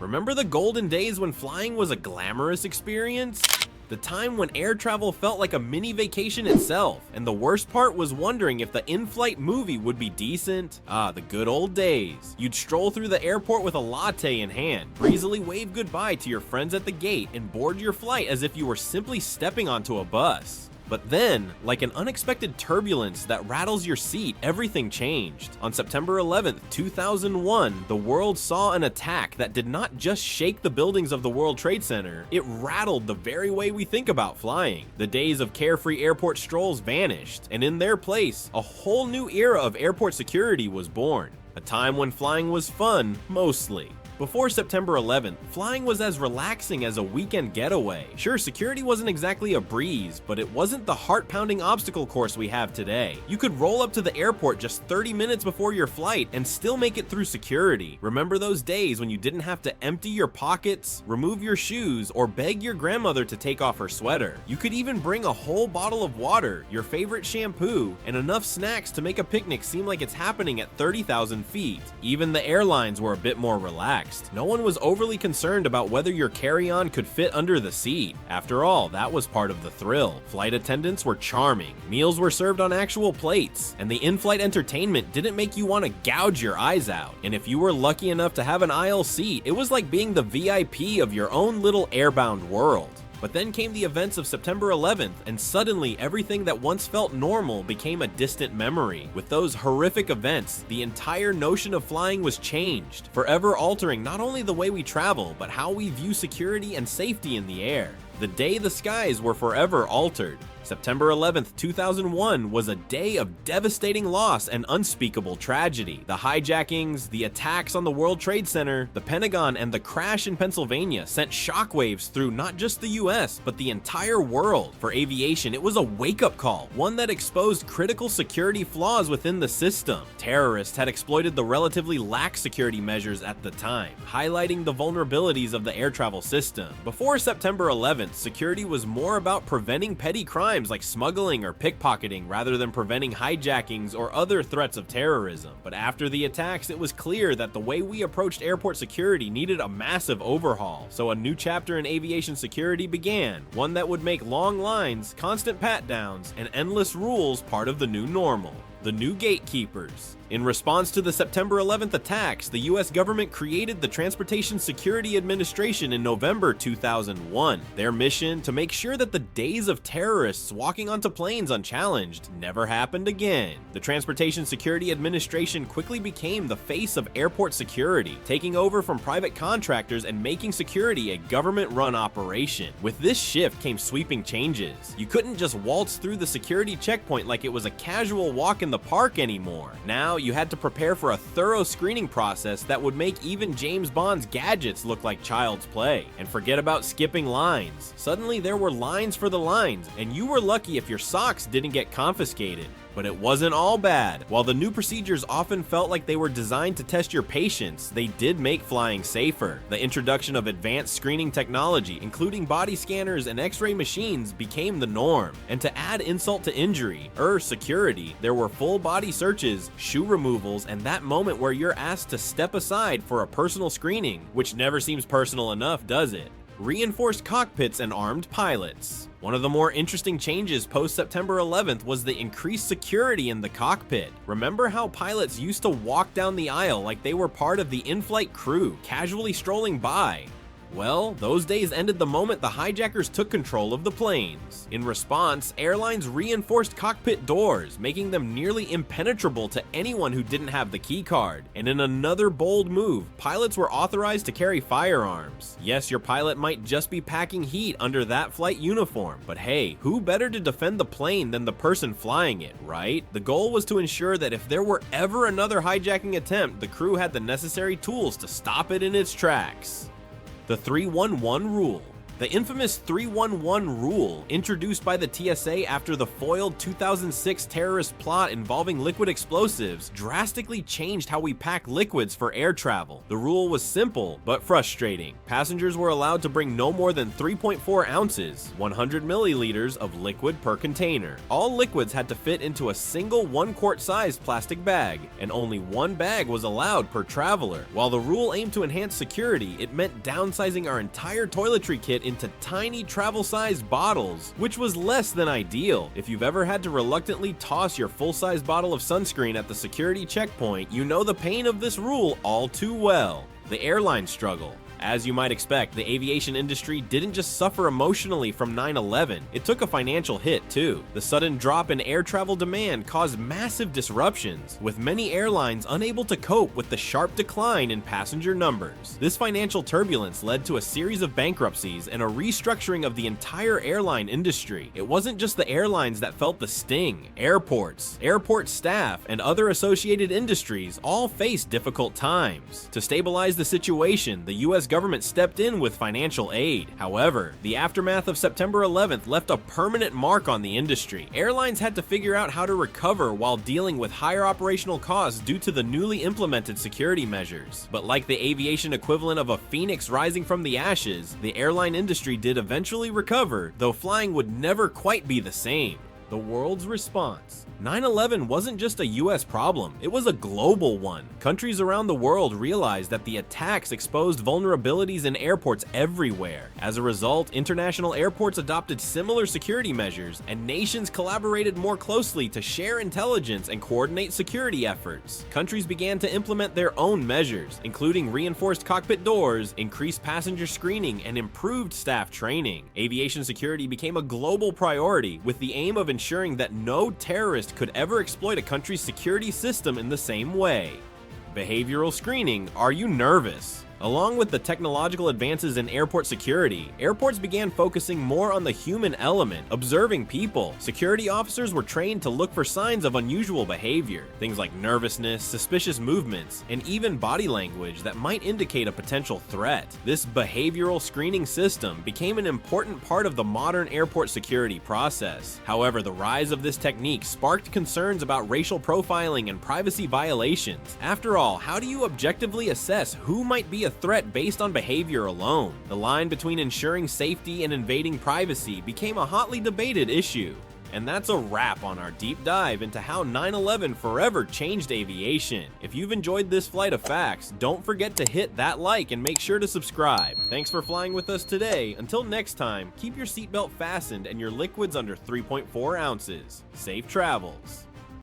Remember the golden days when flying was a glamorous experience? The time when air travel felt like a mini vacation itself, and the worst part was wondering if the in-flight movie would be decent. Ah, the good old days. You'd stroll through the airport with a latte in hand, breezily wave goodbye to your friends at the gate, and board your flight as if you were simply stepping onto a bus. But then, like an unexpected turbulence that rattles your seat, everything changed. On September 11th, 2001, the world saw an attack that did not just shake the buildings of the World Trade Center, it rattled the very way we think about flying. The days of carefree airport strolls vanished, and in their place, a whole new era of airport security was born. A time when flying was fun, mostly. Before September 11th, flying was as relaxing as a weekend getaway. Sure, security wasn't exactly a breeze, but it wasn't the heart-pounding obstacle course we have today. You could roll up to the airport just 30 minutes before your flight and still make it through security. Remember those days when you didn't have to empty your pockets, remove your shoes, or beg your grandmother to take off her sweater? You could even bring a whole bottle of water, your favorite shampoo, and enough snacks to make a picnic seem like it's happening at 30,000 feet. Even the airlines were a bit more relaxed. No one was overly concerned about whether your carry-on could fit under the seat. After all, that was part of the thrill. Flight attendants were charming, meals were served on actual plates, and the in-flight entertainment didn't make you want to gouge your eyes out. And if you were lucky enough to have an aisle seat, it was like being the VIP of your own little airbound world. But then came the events of September 11th, and suddenly everything that once felt normal became a distant memory. With those horrific events, the entire notion of flying was changed, forever altering not only the way we travel, but how we view security and safety in the air. The day the skies were forever altered. September 11th, 2001 was a day of devastating loss and unspeakable tragedy. The hijackings, the attacks on the World Trade Center, the Pentagon, and the crash in Pennsylvania sent shockwaves through not just the US, but the entire world. For aviation, it was a wake-up call, one that exposed critical security flaws within the system. Terrorists had exploited the relatively lax security measures at the time, highlighting the vulnerabilities of the air travel system. Before September 11th, security was more about preventing petty crimes like smuggling or pickpocketing rather than preventing hijackings or other threats of terrorism. But after the attacks, it was clear that the way we approached airport security needed a massive overhaul. So a new chapter in aviation security began, one that would make long lines, constant pat-downs, and endless rules part of the new normal. The new gatekeepers. In response to the September 11th attacks, the US government created the Transportation Security Administration in November 2001. Their mission, to make sure that the days of terrorists walking onto planes unchallenged never happened again. The Transportation Security Administration quickly became the face of airport security, taking over from private contractors and making security a government-run operation. With this shift came sweeping changes. You couldn't just waltz through the security checkpoint like it was a casual walk in the park anymore. Now, you had to prepare for a thorough screening process that would make even James Bond's gadgets look like child's play. And forget about skipping lines. Suddenly there were lines for the lines, and you were lucky if your socks didn't get confiscated. But it wasn't all bad. While the new procedures often felt like they were designed to test your patience, they did make flying safer. The introduction of advanced screening technology, including body scanners and x-ray machines, became the norm. And to add insult to injury, security, there were full body searches, shoe removals, and that moment where you're asked to step aside for a personal screening, which never seems personal enough, does it? Reinforced cockpits and armed pilots. One of the more interesting changes post-September 11th was the increased security in the cockpit. Remember how pilots used to walk down the aisle like they were part of the in-flight crew, casually strolling by? Well, those days ended the moment the hijackers took control of the planes. In response, airlines reinforced cockpit doors, making them nearly impenetrable to anyone who didn't have the key card. And in another bold move, pilots were authorized to carry firearms. Yes, your pilot might just be packing heat under that flight uniform, but hey, who better to defend the plane than the person flying it, right? The goal was to ensure that if there were ever another hijacking attempt, the crew had the necessary tools to stop it in its tracks. The 311 rule. The infamous 311 rule, introduced by the TSA after the foiled 2006 terrorist plot involving liquid explosives, drastically changed how we pack liquids for air travel. The rule was simple, but frustrating. Passengers were allowed to bring no more than 3.4 ounces, 100 milliliters of liquid per container. All liquids had to fit into a single 1-quart sized plastic bag, and only one bag was allowed per traveler. While the rule aimed to enhance security, it meant downsizing our entire toiletry kit into tiny travel-sized bottles, which was less than ideal. If you've ever had to reluctantly toss your full-size bottle of sunscreen at the security checkpoint, you know the pain of this rule all too well. The airline struggle. As you might expect, the aviation industry didn't just suffer emotionally from 9/11, it took a financial hit too. The sudden drop in air travel demand caused massive disruptions, with many airlines unable to cope with the sharp decline in passenger numbers. This financial turbulence led to a series of bankruptcies and a restructuring of the entire airline industry. It wasn't just the airlines that felt the sting. Airports, airport staff, and other associated industries all faced difficult times. To stabilize the situation, the U.S. government stepped in with financial aid. However, the aftermath of September 11th left a permanent mark on the industry. Airlines had to figure out how to recover while dealing with higher operational costs due to the newly implemented security measures. But like the aviation equivalent of a phoenix rising from the ashes, the airline industry did eventually recover, though flying would never quite be the same. The world's response. 9/11 wasn't just a US problem, it was a global one. Countries around the world realized that the attacks exposed vulnerabilities in airports everywhere. As a result, international airports adopted similar security measures, and nations collaborated more closely to share intelligence and coordinate security efforts. Countries began to implement their own measures, including reinforced cockpit doors, increased passenger screening, and improved staff training. Aviation security became a global priority, with the aim of ensuring that no terrorist could ever exploit a country's security system in the same way. Behavioral screening. Are you nervous? Along with the technological advances in airport security, airports began focusing more on the human element, observing people. Security officers were trained to look for signs of unusual behavior, things like nervousness, suspicious movements, and even body language that might indicate a potential threat. This behavioral screening system became an important part of the modern airport security process. However, the rise of this technique sparked concerns about racial profiling and privacy violations. After all, how do you objectively assess who might be a threat based on behavior alone? The line between ensuring safety and invading privacy became a hotly debated issue. And that's a wrap on our deep dive into how 9/11 forever changed aviation. If you've enjoyed this flight of facts, don't forget to hit that like and make sure to subscribe. Thanks for flying with us today. Until next time, keep your seatbelt fastened and your liquids under 3.4 ounces. Safe travels.